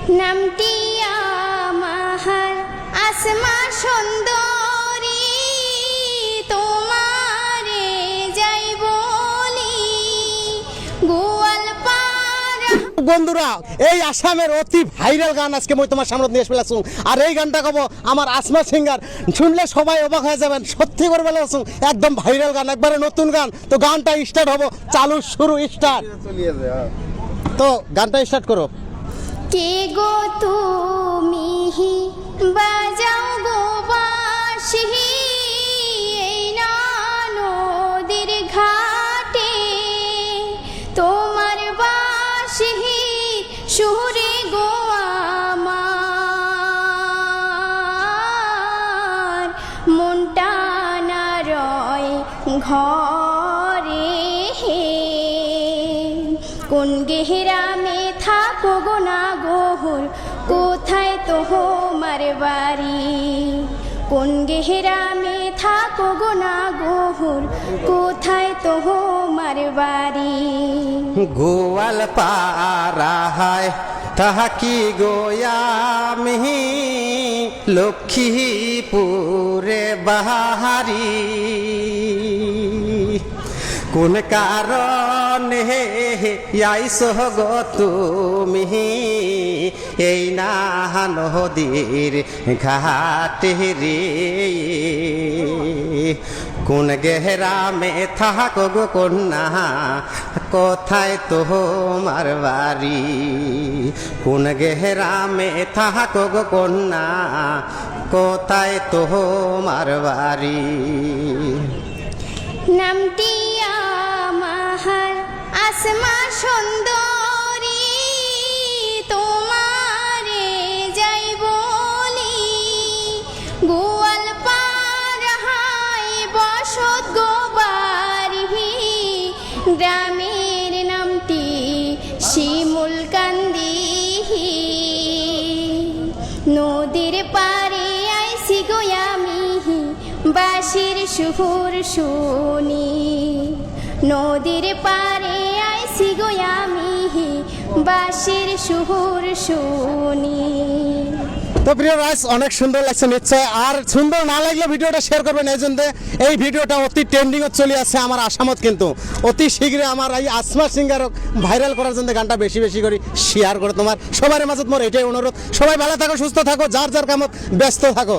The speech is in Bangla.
নামটি আমার আসমা সুন্দরী, তোমারে যাই বলি গোয়ালপাড়া। বন্ধুরা, এই আসামের অতি ভাইরাল গান আজকে মই তোমার সামনে নিয়ে ফেলাছুং। আর এই গানটা গাবো আমার আসমা সিঙ্গার, শুনলে সবাই অবাক হয়ে যাবেন। সত্যি করে ফেলাছুং, একদম ভাইরাল গান, একবারে নতুন গান। তো গানটা স্টার্ট হবো, চালু শুরু স্টার্ট। তো গানটা স্টার্ট করো। কে গো তুমি বাজাও গো বাঁশি, এই না নদীর ঘাটে তোমার বাঁশি সুরে গো আমার মনটা না রয় ঘরে। কোন গেহরামে থাকো গো না গোহর, কোথায় তোমার বাড়ি? কোন গেহরামে থাকো গো না গোহর, কোথায় তোমার বাড়ি? গোয়ালপাড়া হায় তাহাকি গোয়ামি, লক্ষ্মীপুরে বাহারি। কোন কারণে আইসো গো তুমি এই না নদীর ঘাটে রে? কোন গেহরামে থাকো গো কন্যা, কোথায় তোমার বাড়ি? কোন গেহরামে থাকো গো কন্যা, কোথায় তোমার বাড়ি? নামটি আমার আসমা সুন্দরী, তোমারে যাই বলি গোয়ালপাড়ায় বসত গো বাড়ি। গ্রামের নামটি শিমুলকান্দি, নদীর পারে আইসি গো আমি বাঁশির সুর শুনি। নদীর পারে আইসি গো আমি বাঁশির সুর শুনি। তো প্রিয় রাইস, অনেক সুন্দর লাগছে নিশ্চয়। আর সুন্দর না লাগলে ভিডিওটা শেয়ার করবেন। এই জন্য এই ভিডিওটা অতি ট্রেন্ডিং চলে আসছে আমার আসামত, কিন্তু অতি শীঘ্রই আমার এই আসমা সিঙ্গারক ভাইরাল করার জন্য গানটা বেশি বেশি করে শেয়ার করে তোমার সবার মাঝে মোর এটাই অনুরোধ। সবাই ভালো থাকো, সুস্থ থাকো, যার যার কামত ব্যস্ত থাকো।